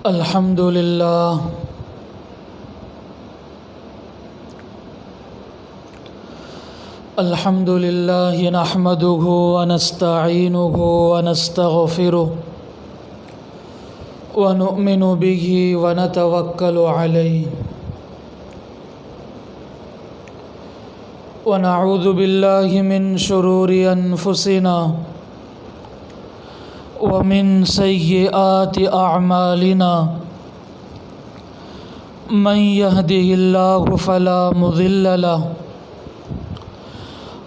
الحمد لله نحمده ونستعينه ونستغفره ونؤمن به ونتوكل عليه ونعوذ بالله من شرور أنفسنا ومن سيئات أعمالنا من يهده الله فلا مضل له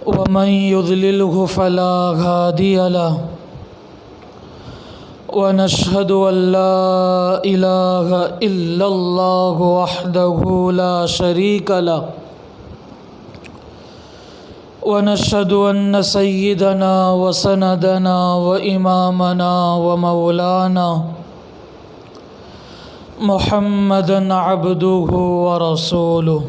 ومن يضلله فلا هادي له ونشهد أن لا إله إلا الله وحده لا شريك له ونشهد أن سيدنا وسندنا وإمامنا ومولانا محمدًا عبده ورسوله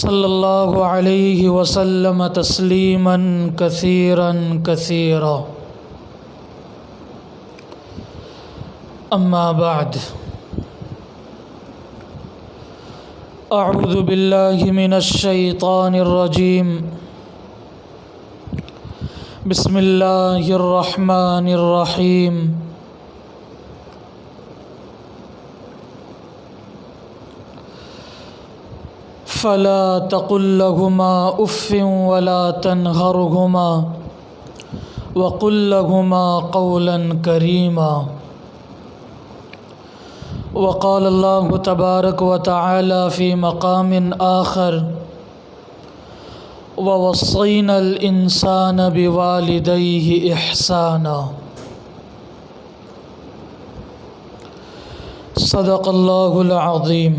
صلى الله عليه وسلم تسليمًا كثيرًا كثيرًا. أما بعد، أعوذ بالله من الشيطان الرجيم. بسم الله الرحمن الرحيم. فلا تقل لهما أف ولا تنهرهما وقل لهما قولا كريما. وقال الله تبارك وتعالى في مقام آخر: ووصينا الإنسان بوالديه إحسانا. صدق الله العظيم.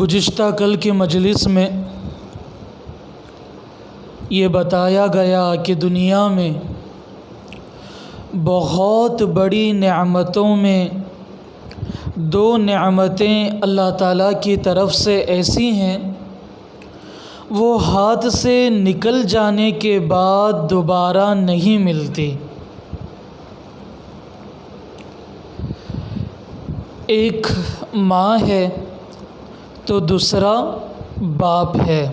گزشتہ کل کی مجلس میں یہ بتایا گیا کہ دنیا میں بہت بڑی نعمتوں میں دو نعمتیں اللہ تعالیٰ کی طرف سے ایسی ہیں وہ ہاتھ سے نکل جانے کے بعد دوبارہ نہیں ملتی. ایک ماں ہے تو دوسرا باپ ہے.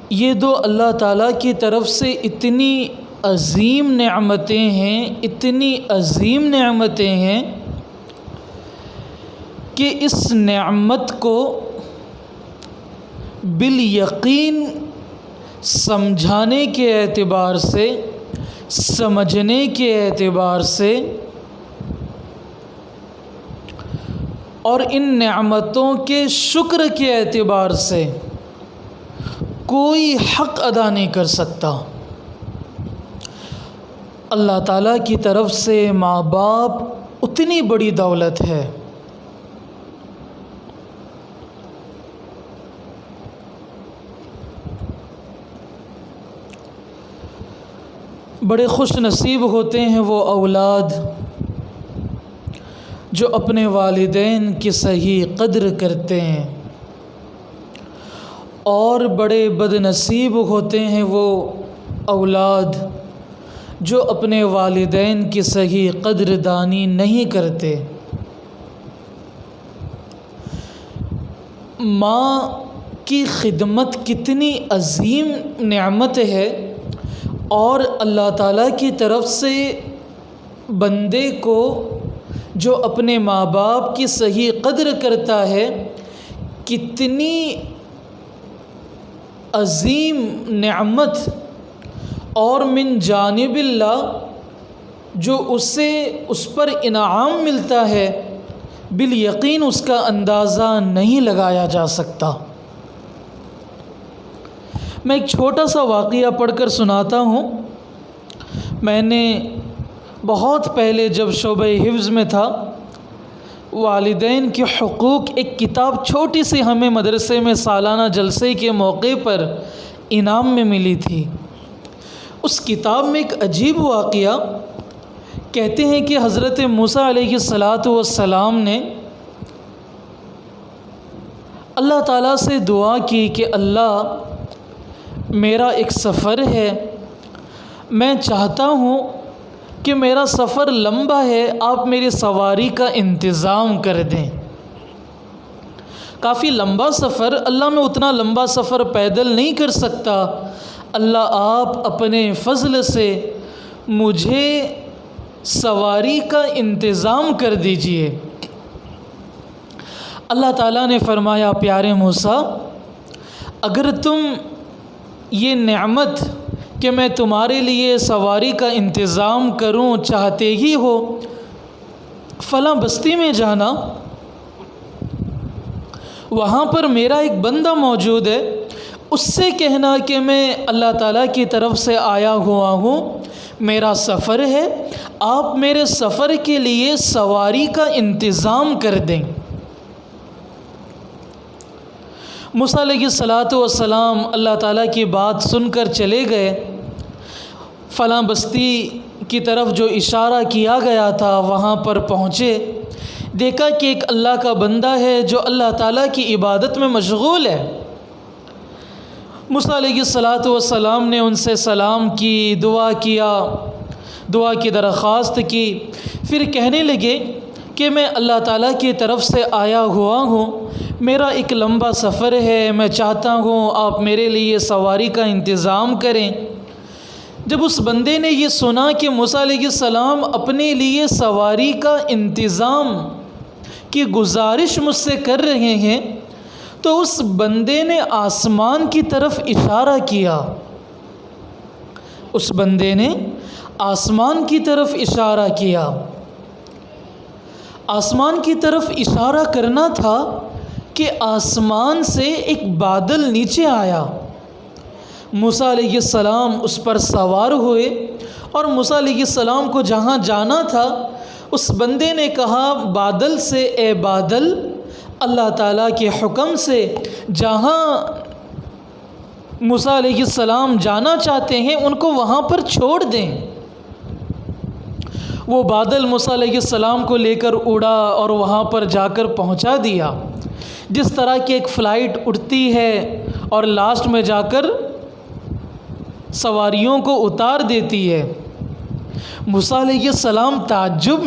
یہ دو اللہ تعالیٰ کی طرف سے اتنی عظیم نعمتیں ہیں، اتنی عظیم نعمتیں ہیں کہ اس نعمت کو بالیقین سمجھانے کے اعتبار سے، سمجھنے کے اعتبار سے اور ان نعمتوں کے شکر کے اعتبار سے کوئی حق ادا نہیں کر سکتا. اللہ تعالیٰ کی طرف سے ماں باپ اتنی بڑی دولت ہے. بڑے خوش نصیب ہوتے ہیں وہ اولاد جو اپنے والدین کی صحیح قدر کرتے ہیں، اور بڑے بد نصیب ہوتے ہیں وہ اولاد جو اپنے والدین کی صحیح قدر دانی نہیں کرتے. ماں کی خدمت کتنی عظیم نعمت ہے، اور اللہ تعالیٰ کی طرف سے بندے کو جو اپنے ماں باپ کی صحیح قدر کرتا ہے کتنی عظیم نعمت، اور من جانب اللہ جو اسے اس پر انعام ملتا ہے بالیقین اس کا اندازہ نہیں لگایا جا سکتا. میں ایک چھوٹا سا واقعہ پڑھ کر سناتا ہوں. میں نے بہت پہلے جب شعبہ حفظ میں تھا، والدین کے حقوق ایک کتاب چھوٹی سی ہمیں مدرسے میں سالانہ جلسے کے موقع پر انعام میں ملی تھی. اس کتاب میں ایک عجیب واقعہ کہتے ہیں کہ حضرت موسیٰ علیہ السلام نے اللہ تعالیٰ سے دعا کی کہ اللہ میرا ایک سفر ہے، میں چاہتا ہوں کہ میرا سفر لمبا ہے، آپ میری سواری کا انتظام کر دیں۔ کافی لمبا سفر، اللہ میں اتنا لمبا سفر پیدل نہیں کر سکتا، اللہ آپ اپنے فضل سے مجھے سواری کا انتظام کر دیجئے۔ اللہ تعالیٰ نے فرمایا پیارے موسیٰ، اگر تم یہ نعمت کہ میں تمہارے لیے سواری کا انتظام کروں چاہتے ہی ہو، فلاں بستی میں جانا، وہاں پر میرا ایک بندہ موجود ہے، اس سے کہنا کہ میں اللہ تعالیٰ کی طرف سے آیا ہوا ہوں، میرا سفر ہے، آپ میرے سفر کے لیے سواری کا انتظام کر دیں۔ موسیٰ علیہ السلام اللہ تعالیٰ کی بات سن کر چلے گئے، فلاں بستی کی طرف جو اشارہ کیا گیا تھا وہاں پر پہنچے، دیکھا کہ ایک اللہ کا بندہ ہے جو اللہ تعالیٰ کی عبادت میں مشغول ہے۔ موسیٰ علیہ السلام نے ان سے سلام کی، دعا کیا، دعا کی درخواست کی، پھر کہنے لگے کہ میں اللہ تعالیٰ کی طرف سے آیا ہوا ہوں، میرا ایک لمبا سفر ہے، میں چاہتا ہوں آپ میرے لیے سواری کا انتظام کریں۔ جب اس بندے نے یہ سنا کہ موسیٰ علیہ السلام اپنے لیے سواری کا انتظام کی گزارش مجھ سے کر رہے ہیں، تو اس بندے نے آسمان کی طرف اشارہ کیا، اس بندے نے آسمان کی طرف اشارہ کیا۔ آسمان کی طرف اشارہ کرنا تھا کہ آسمان سے ایک بادل نیچے آیا، موسیٰ علیہ السلام اس پر سوار ہوئے، اور موسیٰ علیہ السلام کو جہاں جانا تھا اس بندے نے کہا بادل سے، اے بادل، اللہ تعالیٰ کے حکم سے جہاں موسیٰ علیہ السلام جانا چاہتے ہیں ان کو وہاں پر چھوڑ دیں۔ وہ بادل موسیٰ علیہ السلام کو لے کر اڑا اور وہاں پر جا کر پہنچا دیا، جس طرح کی ایک فلائٹ اڑتی ہے اور لاسٹ میں جا کر سواریوں کو اتار دیتی ہے۔ موسیٰ علیہ السلام تعجب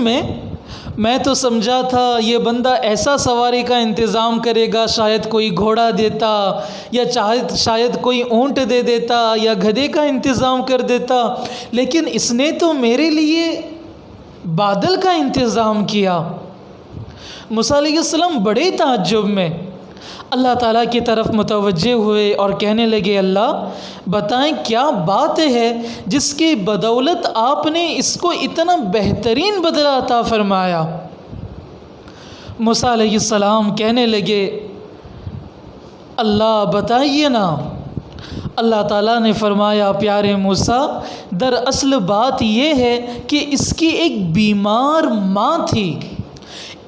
میں تو سمجھا تھا یہ بندہ ایسا سواری کا انتظام کرے گا، شاید کوئی گھوڑا دیتا یا شاید کوئی اونٹ دے دیتا یا گدھے کا انتظام کر دیتا، لیکن اس نے تو میرے لیے بادل کا انتظام کیا۔ موسیٰ علیہ السلام بڑے تعجب میں اللہ تعالیٰ کی طرف متوجہ ہوئے اور کہنے لگے اللہ بتائیں کیا بات ہے جس کی بدولت آپ نے اس کو اتنا بہترین بدلہ عطا فرمایا۔ موسیٰ علیہ السلام کہنے لگے اللہ بتائیے نا۔ اللہ تعالیٰ نے فرمایا پیارے موسیٰ دراصل بات یہ ہے کہ اس کی ایک بیمار ماں تھی،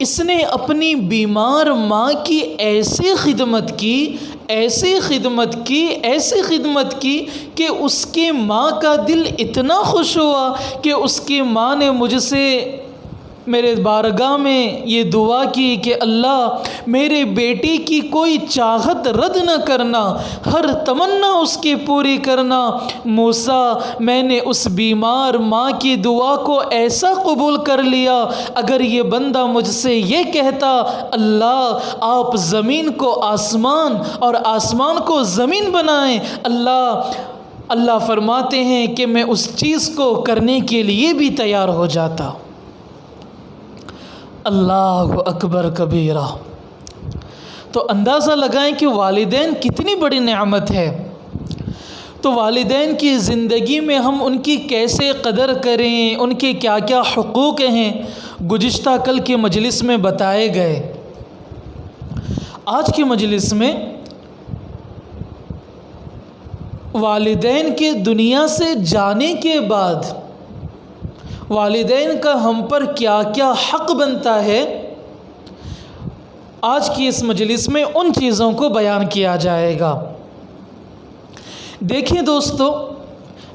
اس نے اپنی بیمار ماں کی ایسی خدمت کی کہ اس کی ماں کا دل اتنا خوش ہوا کہ اس کی ماں نے مجھ سے میرے بارگاہ میں یہ دعا کی کہ اللہ میرے بیٹی کی کوئی چاہت رد نہ کرنا، ہر تمنا اس کی پوری کرنا۔ موسیٰ میں نے اس بیمار ماں کی دعا کو ایسا قبول کر لیا، اگر یہ بندہ مجھ سے یہ کہتا اللہ آپ زمین کو آسمان اور آسمان کو زمین بنائیں، اللہ فرماتے ہیں کہ میں اس چیز کو کرنے کے لیے بھی تیار ہو جاتا۔ اللہ اکبر کبیرہ۔ تو اندازہ لگائیں کہ والدین کتنی بڑی نعمت ہے۔ تو والدین کی زندگی میں ہم ان کی کیسے قدر کریں، ان کے کیا کیا حقوق ہیں، گزشتہ کل کی مجلس میں بتائے گئے۔ آج کی مجلس میں والدین کے دنیا سے جانے کے بعد والدین کا ہم پر کیا کیا حق بنتا ہے، آج کی اس مجلس میں ان چیزوں کو بیان کیا جائے گا۔ دیکھیں دوستو،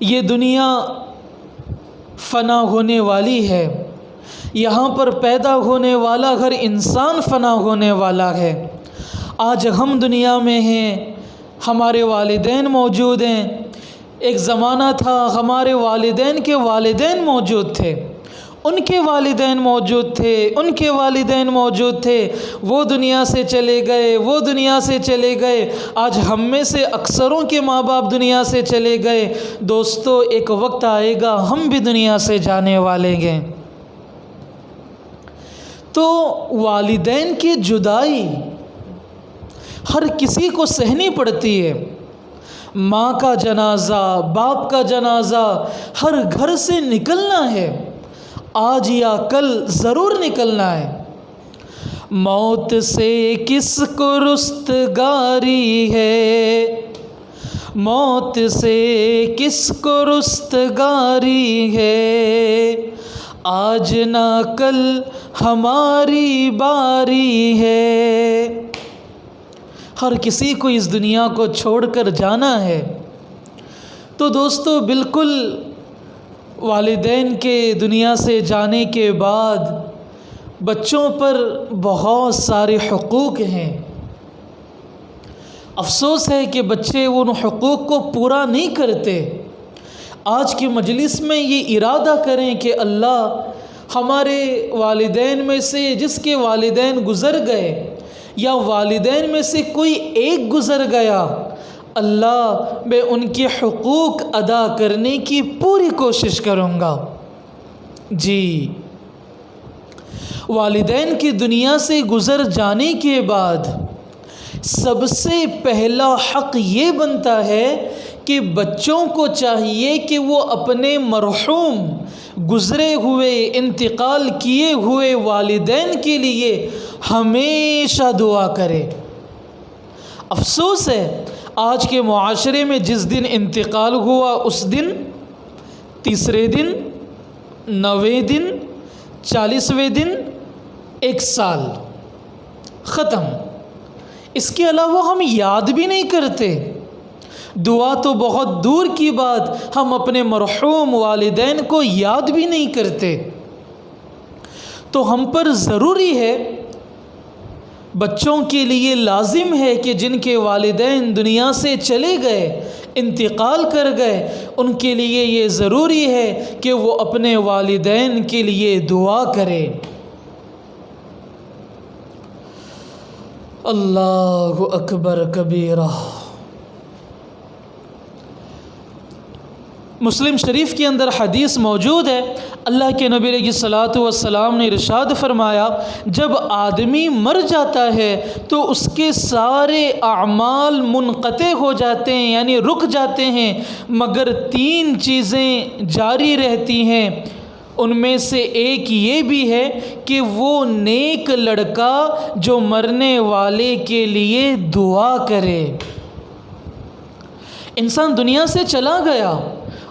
یہ دنیا فنا ہونے والی ہے، یہاں پر پیدا ہونے والا ہر انسان فنا ہونے والا ہے۔ آج ہم دنیا میں ہیں، ہمارے والدین موجود ہیں، ایک زمانہ تھا ہمارے والدین کے والدین موجود تھے، ان کے والدین موجود تھے، ان کے والدین موجود تھے، وہ دنیا سے چلے گئے، وہ دنیا سے چلے گئے، آج ہم میں سے اکثروں کے ماں باپ دنیا سے چلے گئے۔ دوستو، ایک وقت آئے گا ہم بھی دنیا سے جانے والے ہیں۔ تو والدین کی جدائی ہر کسی کو سہنی پڑتی ہے۔ ماں کا جنازہ، باپ کا جنازہ ہر گھر سے نکلنا ہے، آج یا کل ضرور نکلنا ہے۔ موت سے کس کو رستگاری ہے، موت سے کس کو رستگاری ہے، آج نہ کل ہماری باری ہے۔ ہر کسی کو اس دنیا کو چھوڑ کر جانا ہے۔ تو دوستو، بالکل والدین کے دنیا سے جانے کے بعد بچوں پر بہت سارے حقوق ہیں۔ افسوس ہے کہ بچے ان حقوق کو پورا نہیں کرتے۔ آج کی مجلس میں یہ ارادہ کریں کہ اللہ ہمارے والدین میں سے جس کے والدین گزر گئے یا والدین میں سے کوئی ایک گزر گیا، اللہ میں ان کے حقوق ادا کرنے کی پوری کوشش کروں گا۔ جی، والدین کی دنیا سے گزر جانے کے بعد سب سے پہلا حق یہ بنتا ہے کہ بچوں کو چاہیے کہ وہ اپنے مرحوم گزرے ہوئے، انتقال کیے ہوئے والدین کے لیے ہمیشہ دعا کرے۔ افسوس ہے آج کے معاشرے میں جس دن انتقال ہوا اس دن، تیسرے دن، 9ویں دن، 40ویں دن، 1 سال ختم، اس کے علاوہ ہم یاد بھی نہیں کرتے۔ دعا تو بہت دور کی بات، ہم اپنے مرحوم والدین کو یاد بھی نہیں کرتے۔ تو ہم پر ضروری ہے، بچوں کے لیے لازم ہے کہ جن کے والدین دنیا سے چلے گئے، انتقال کر گئے، ان کے لیے یہ ضروری ہے کہ وہ اپنے والدین کے لیے دعا کرے۔ اللہ اکبر کبیرہ۔ مسلم شریف کے اندر حدیث موجود ہے، اللہ کے نبی علیہ الصلوۃ والسلام نے ارشاد فرمایا، جب آدمی مر جاتا ہے تو اس کے سارے اعمال منقطع ہو جاتے ہیں، یعنی رک جاتے ہیں، مگر 3 چیزیں جاری رہتی ہیں۔ ان میں سے ایک یہ بھی ہے کہ وہ نیک لڑکا جو مرنے والے کے لیے دعا کرے۔ انسان دنیا سے چلا گیا،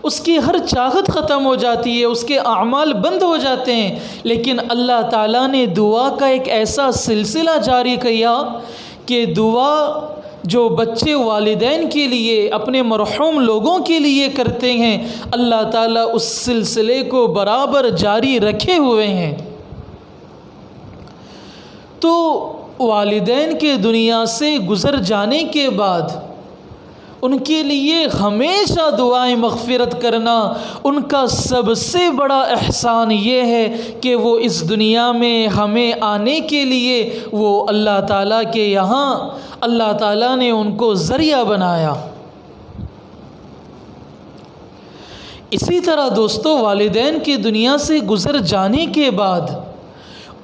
اس کی ہر چاہت ختم ہو جاتی ہے، اس کے اعمال بند ہو جاتے ہیں، لیکن اللہ تعالیٰ نے دعا کا ایک ایسا سلسلہ جاری کیا کہ دعا جو بچے والدین کے لیے، اپنے مرحوم لوگوں کے لیے کرتے ہیں، اللہ تعالیٰ اس سلسلے کو برابر جاری رکھے ہوئے ہیں۔ تو والدین کے دنیا سے گزر جانے کے بعد ان کے لیے ہمیشہ دعائیں مغفرت کرنا، ان کا سب سے بڑا احسان یہ ہے کہ وہ اس دنیا میں ہمیں آنے کے لیے وہ اللہ تعالیٰ کے یہاں اللہ تعالیٰ نے ان کو ذریعہ بنایا۔ اسی طرح دوستو، والدین کی دنیا سے گزر جانے کے بعد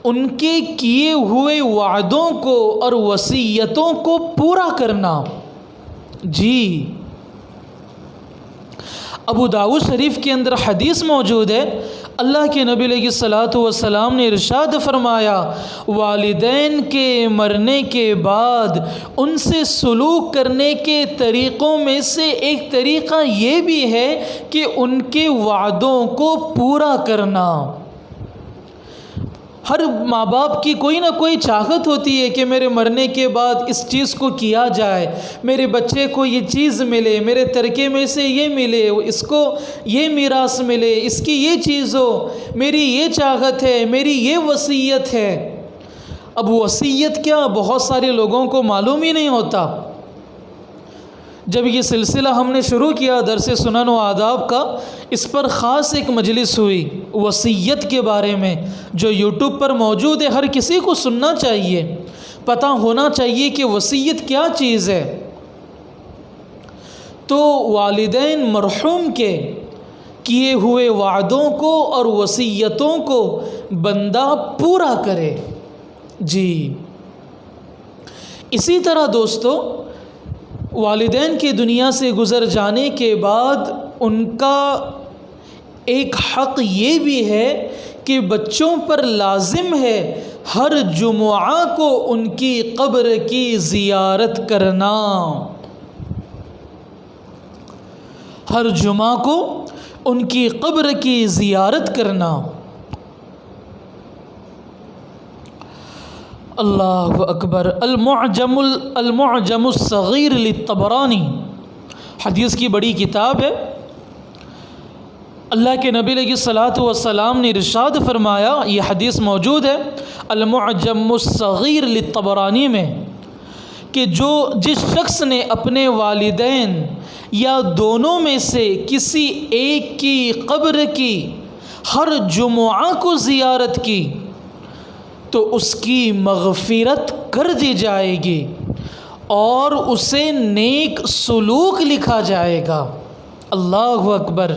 ان کے کیے ہوئے وعدوں کو اور وصیتوں کو پورا کرنا۔ جی، ابو داؤد شریف کے اندر حدیث موجود ہے، اللہ کے نبی علیہ الصلوۃ والسلام نے ارشاد فرمایا، والدین کے مرنے کے بعد ان سے سلوک کرنے کے طریقوں میں سے ایک طریقہ یہ بھی ہے کہ ان کے وعدوں کو پورا کرنا۔ ہر ماں باپ کی کوئی نہ کوئی چاہت ہوتی ہے کہ میرے مرنے کے بعد اس چیز کو کیا جائے، میرے بچے کو یہ چیز ملے، میرے ترکے میں سے یہ ملے، اس کو یہ میراث ملے، اس کی یہ چیز ہو، میری یہ چاہت ہے، میری یہ وصیت ہے۔ اب وصیت کیا بہت سارے لوگوں کو معلوم ہی نہیں ہوتا۔ جب یہ سلسلہ ہم نے شروع کیا درس سنن و آداب کا، اس پر خاص ایک مجلس ہوئی وصیت کے بارے میں، جو یوٹیوب پر موجود ہے، ہر کسی کو سننا چاہیے، پتہ ہونا چاہیے کہ وصیت کیا چیز ہے۔ تو والدین مرحوم کے کیے ہوئے وعدوں کو اور وصیتوں کو بندہ پورا کرے۔ جی اسی طرح دوستو، والدین کے دنیا سے گزر جانے کے بعد ان کا ایک حق یہ بھی ہے کہ بچوں پر لازم ہے ہر جمعہ کو ان کی قبر کی زیارت کرنا، ہر جمعہ کو ان کی قبر کی زیارت کرنا۔ اللہ اکبر۔ المعجم الصغیر للطبرانی حدیث کی بڑی کتاب ہے۔ اللہ کے نبی علیہ الصلاۃ والسلام نے ارشاد فرمایا، یہ حدیث موجود ہے المعجم الصغیر للطبرانی میں، کہ جس شخص نے اپنے والدین یا دونوں میں سے کسی ایک کی قبر کی ہر جمعہ کو زیارت کی تو اس کی مغفرت کر دی جائے گی اور اسے نیک سلوک لکھا جائے گا۔ اللہ اکبر۔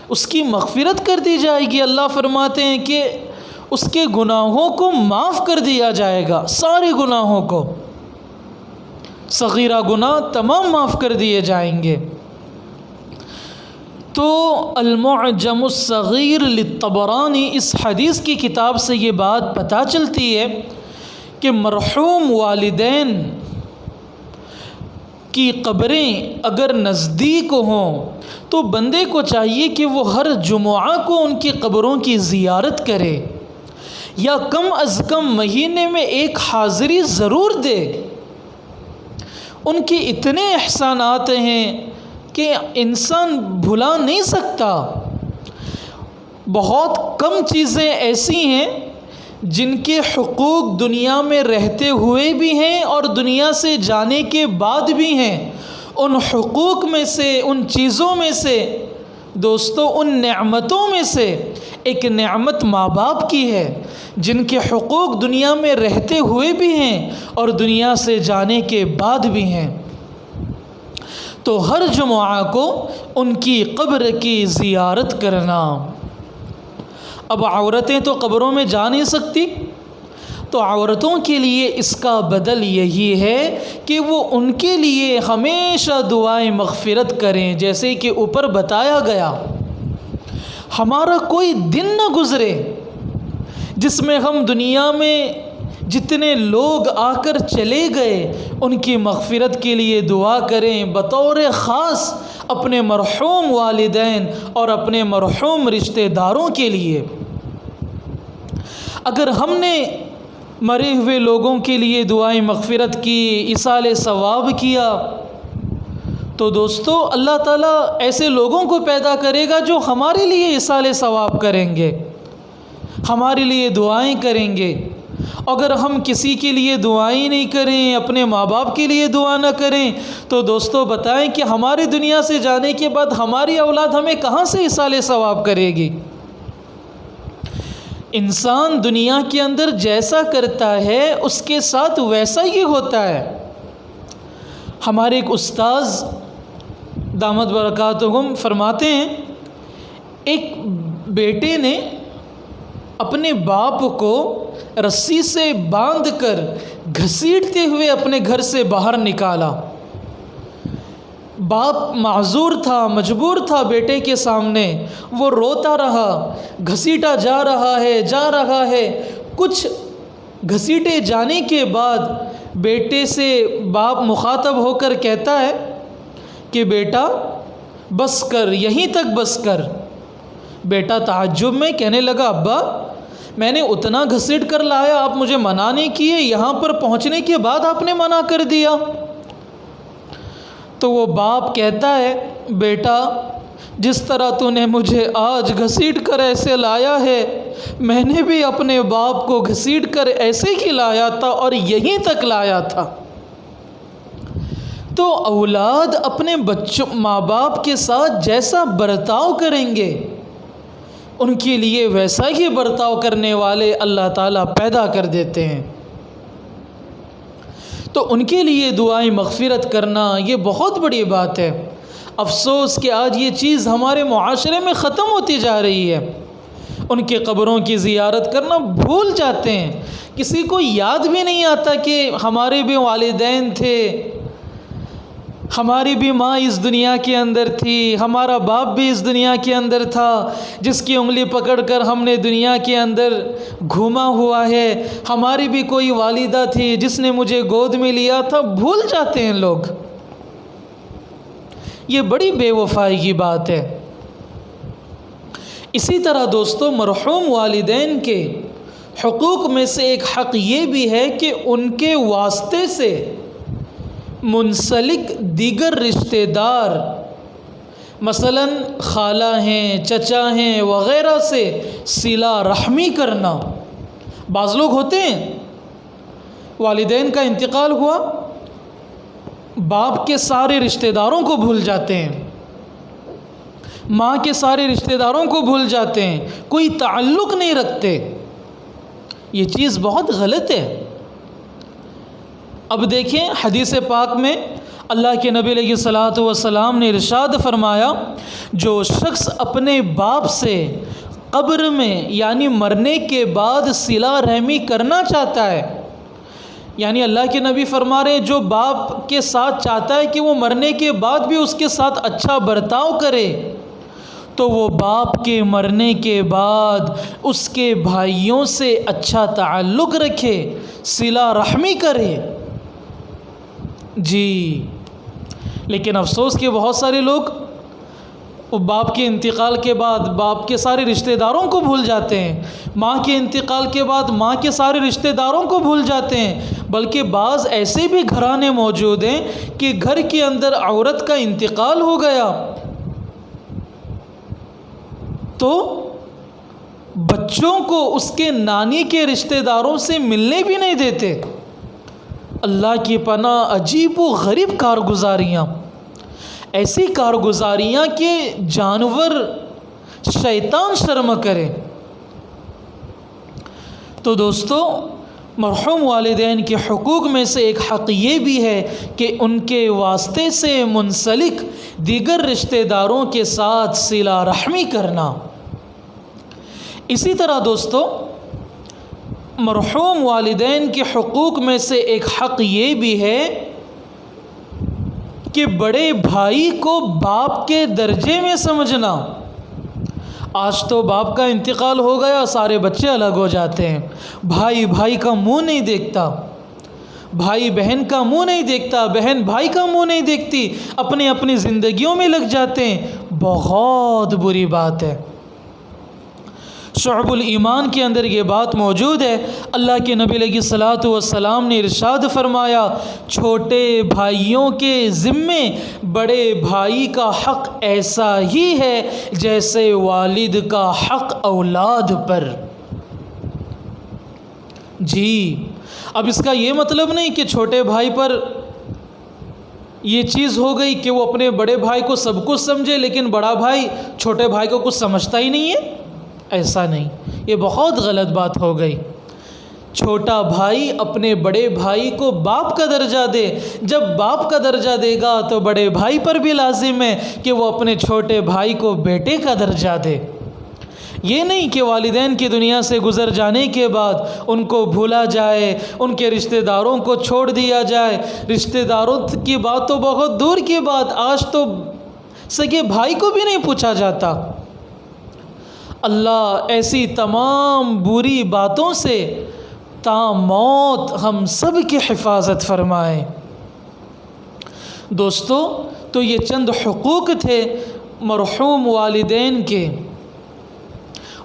اس کی مغفرت کر دی جائے گی۔ اللہ فرماتے ہیں کہ اس کے گناہوں کو معاف کر دیا جائے گا، سارے گناہوں کو، صغیرہ گناہ تمام معاف کر دیے جائیں گے۔ تو المعجم الصغیر للطبرانی، اس حدیث کی کتاب سے یہ بات پتہ چلتی ہے کہ مرحوم والدین کی قبریں اگر نزدیک ہوں تو بندے کو چاہیے کہ وہ ہر جمعہ کو ان کی قبروں کی زیارت کرے، یا کم از کم مہینے میں ایک حاضری ضرور دے۔ ان کے اتنے احسانات ہیں کہ انسان بھلا نہیں سکتا۔ بہت کم چیزیں ایسی ہیں جن کے حقوق دنیا میں رہتے ہوئے بھی ہیں اور دنیا سے جانے کے بعد بھی ہیں۔ ان حقوق میں سے، ان چیزوں میں سے دوستو، ان نعمتوں میں سے ایک نعمت ماں باپ کی ہے، جن کے حقوق دنیا میں رہتے ہوئے بھی ہیں اور دنیا سے جانے کے بعد بھی ہیں۔ تو ہر جمعہ کو ان کی قبر کی زیارت کرنا۔ اب عورتیں تو قبروں میں جا نہیں سکتی، تو عورتوں کے لیے اس کا بدل یہی ہے کہ وہ ان کے لیے ہمیشہ دعائیں مغفرت کریں، جیسے کہ اوپر بتایا گیا۔ ہمارا کوئی دن نہ گزرے جس میں ہم دنیا میں جتنے لوگ آ کر چلے گئے ان کی مغفرت کے لیے دعا کریں، بطور خاص اپنے مرحوم والدین اور اپنے مرحوم رشتہ داروں کے لیے۔ اگر ہم نے مرے ہوئے لوگوں کے لیے دعائیں مغفرت کی، ایصال ثواب کیا، تو دوستو اللہ تعالیٰ ایسے لوگوں کو پیدا کرے گا جو ہمارے لیے ایصال ثواب کریں گے، ہمارے لیے دعائیں کریں گے۔ اگر ہم کسی کے لیے دعائیں نہیں کریں، اپنے ماں باپ کے لیے دعا نہ کریں، تو دوستو بتائیں کہ ہماری دنیا سے جانے کے بعد ہماری اولاد ہمیں کہاں سے ایصال ثواب کرے گی؟ انسان دنیا کے اندر جیسا کرتا ہے اس کے ساتھ ویسا ہی ہوتا ہے۔ ہمارے ایک استاذ دامت برکاتہم فرماتے ہیں، ایک بیٹے نے اپنے باپ کو رسی سے باندھ کر گھسیٹتے ہوئے اپنے گھر سے باہر نکالا۔ باپ معذور تھا، مجبور تھا بیٹے کے سامنے، وہ روتا رہا، گھسیٹا جا رہا ہے۔ کچھ گھسیٹے جانے کے بعد بیٹے سے باپ مخاطب ہو کر کہتا ہے کہ بیٹا بس کر، یہیں تک بس کر۔ بیٹا تعجب میں کہنے لگا، ابا میں نے اتنا گھسیٹ کر لایا، آپ مجھے منع نہیں کیے، یہاں پر پہنچنے کے بعد آپ نے منع کر دیا۔ تو وہ باپ کہتا ہے، بیٹا جس طرح تو نے مجھے آج گھسیٹ کر ایسے لایا ہے، میں نے بھی اپنے باپ کو گھسیٹ کر ایسے ہی لایا تھا اور یہیں تک لایا تھا۔ تو اولاد اپنے بچوں ماں باپ کے ساتھ جیسا برتاؤ کریں گے ان کے لیے ویسا ہی برتاؤ کرنے والے اللہ تعالیٰ پیدا کر دیتے ہیں۔ تو ان کے لیے دعائیں مغفرت کرنا یہ بہت بڑی بات ہے۔ افسوس کہ آج یہ چیز ہمارے معاشرے میں ختم ہوتی جا رہی ہے۔ ان کے قبروں کی زیارت کرنا بھول جاتے ہیں، کسی کو یاد بھی نہیں آتا کہ ہمارے بھی والدین تھے، ہماری بھی ماں اس دنیا کے اندر تھی، ہمارا باپ بھی اس دنیا کے اندر تھا، جس کی انگلی پکڑ کر ہم نے دنیا کے اندر گھوما ہوا ہے، ہماری بھی کوئی والدہ تھی جس نے مجھے گود میں لیا تھا۔ بھول جاتے ہیں لوگ، یہ بڑی بے وفائی کی بات ہے۔ اسی طرح دوستو، مرحوم والدین کے حقوق میں سے ایک حق یہ بھی ہے کہ ان کے واسطے سے منسلک دیگر رشتہ دار، مثلا خالہ ہیں، چچا ہیں وغیرہ سے صلہ رحمی کرنا۔ بعض لوگ ہوتے ہیں والدین کا انتقال ہوا، باپ کے سارے رشتہ داروں کو بھول جاتے ہیں، ماں کے سارے رشتہ داروں کو بھول جاتے ہیں، کوئی تعلق نہیں رکھتے۔ یہ چیز بہت غلط ہے۔ اب دیکھیں حدیث پاک میں اللہ کے نبی علیہ الصلاۃ والسلام نے ارشاد فرمایا، جو شخص اپنے باپ سے قبر میں یعنی مرنے کے بعد صلہ رحمی کرنا چاہتا ہے، یعنی اللہ کے نبی فرما رہے ہیں جو باپ کے ساتھ چاہتا ہے کہ وہ مرنے کے بعد بھی اس کے ساتھ اچھا برتاؤ کرے، تو وہ باپ کے مرنے کے بعد اس کے بھائیوں سے اچھا تعلق رکھے، صلہ رحمی کرے۔ جی، لیکن افسوس کہ بہت سارے لوگ باپ کے انتقال کے بعد باپ کے سارے رشتہ داروں کو بھول جاتے ہیں، ماں کے انتقال کے بعد ماں کے سارے رشتہ داروں کو بھول جاتے ہیں، بلکہ بعض ایسے بھی گھرانے موجود ہیں کہ گھر کے اندر عورت کا انتقال ہو گیا تو بچوں کو اس کے نانی کے رشتہ داروں سے ملنے بھی نہیں دیتے۔ اللہ کی پناہ، عجیب و غریب کارگزاریاں، ایسی کارگزاریاں کہ جانور شیطان شرم کرے۔ تو دوستو، مرحوم والدین کے حقوق میں سے ایک حق یہ بھی ہے کہ ان کے واسطے سے منسلک دیگر رشتہ داروں کے ساتھ صلہ رحمی کرنا۔ اسی طرح دوستو، مرحوم والدین کے حقوق میں سے ایک حق یہ بھی ہے کہ بڑے بھائی کو باپ کے درجے میں سمجھنا۔ آج تو باپ کا انتقال ہو گیا، سارے بچے الگ ہو جاتے ہیں، بھائی بھائی کا منہ نہیں دیکھتا، بھائی بہن کا منہ نہیں دیکھتا، بہن بھائی کا منہ نہیں دیکھتی، اپنی اپنی زندگیوں میں لگ جاتے ہیں۔ بہت بری بات ہے۔ شعب الایمان کے اندر یہ بات موجود ہے۔ اللہ کے نبی علیہ الصلاۃ والسلام نے ارشاد فرمایا، چھوٹے بھائیوں کے ذمے بڑے بھائی کا حق ایسا ہی ہے جیسے والد کا حق اولاد پر۔ جی، اب اس کا یہ مطلب نہیں کہ چھوٹے بھائی پر یہ چیز ہو گئی کہ وہ اپنے بڑے بھائی کو سب کچھ سمجھے لیکن بڑا بھائی چھوٹے بھائی کو کچھ سمجھتا ہی نہیں ہے، ایسا نہیں، یہ بہت غلط بات ہو گئی۔ چھوٹا بھائی اپنے بڑے بھائی کو باپ کا درجہ دے، جب باپ کا درجہ دے گا تو بڑے بھائی پر بھی لازم ہے کہ وہ اپنے چھوٹے بھائی کو بیٹے کا درجہ دے۔ یہ نہیں کہ والدین کی دنیا سے گزر جانے کے بعد ان کو بھولا جائے، ان کے رشتہ داروں کو چھوڑ دیا جائے۔ رشتہ داروں کی بات تو بہت دور کی بات، آج تو سگے بھائی کو بھی نہیں پوچھا جاتا۔ اللہ ایسی تمام بری باتوں سے تا موت ہم سب کی حفاظت فرمائے۔ دوستو، تو یہ چند حقوق تھے مرحوم والدین کے۔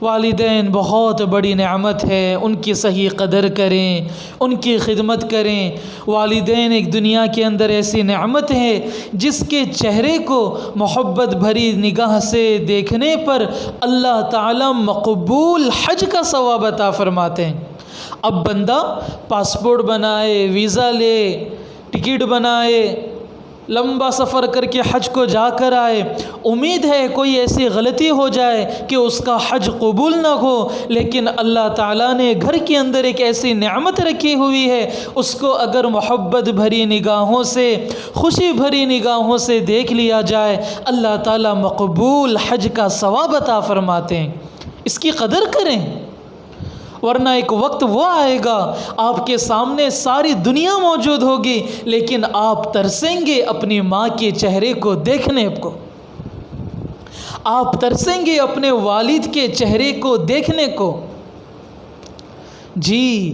والدین بہت بڑی نعمت ہے، ان کی صحیح قدر کریں، ان کی خدمت کریں۔ والدین ایک دنیا کے اندر ایسی نعمت ہے جس کے چہرے کو محبت بھری نگاہ سے دیکھنے پر اللہ تعالی مقبول حج کا ثواب عطا فرماتے ہیں۔ اب بندہ پاسپورٹ بنائے، ویزا لے، ٹکٹ بنائے، لمبا سفر کر کے حج کو جا کر آئے، امید ہے کوئی ایسی غلطی ہو جائے کہ اس کا حج قبول نہ ہو، لیکن اللہ تعالیٰ نے گھر کے اندر ایک ایسی نعمت رکھی ہوئی ہے، اس کو اگر محبت بھری نگاہوں سے، خوشی بھری نگاہوں سے دیکھ لیا جائے، اللہ تعالیٰ مقبول حج کا ثواب عطا فرماتے ہیں۔ اس کی قدر کریں، ورنہ ایک وقت وہ آئے گا آپ کے سامنے ساری دنیا موجود ہوگی، لیکن آپ ترسیں گے اپنی ماں کے چہرے کو دیکھنے کو، آپ ترسیں گے اپنے والد کے چہرے کو دیکھنے کو۔ جی،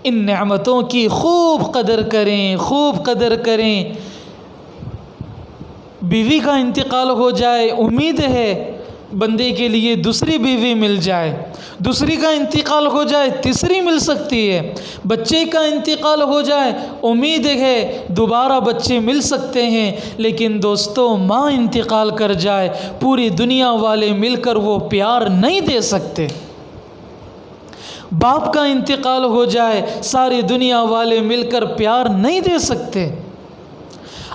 ان نعمتوں کی خوب قدر کریں، خوب قدر کریں۔ بیوی کا انتقال ہو جائے، امید ہے بندے کے لیے دوسری بیوی مل جائے، دوسری کا انتقال ہو جائے تیسری مل سکتی ہے، بچے کا انتقال ہو جائے امید ہے دوبارہ بچے مل سکتے ہیں، لیکن دوستو ماں انتقال کر جائے پوری دنیا والے مل کر وہ پیار نہیں دے سکتے، باپ کا انتقال ہو جائے ساری دنیا والے مل کر پیار نہیں دے سکتے۔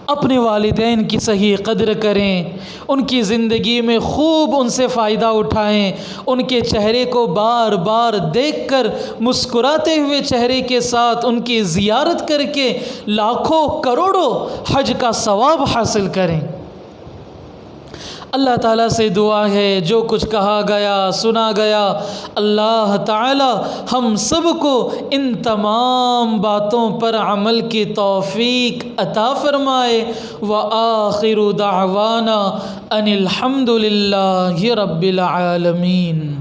اپنے والدین کی صحیح قدر کریں، ان کی زندگی میں خوب ان سے فائدہ اٹھائیں، ان کے چہرے کو بار بار دیکھ کر مسکراتے ہوئے چہرے کے ساتھ ان کی زیارت کر کے لاکھوں کروڑوں حج کا ثواب حاصل کریں۔ اللہ تعالیٰ سے دعا ہے جو کچھ کہا گیا سنا گیا، اللہ تعالیٰ ہم سب کو ان تمام باتوں پر عمل کی توفیق عطا فرمائے۔ وآخر دعوانا ان الحمد للہ رب العالمین۔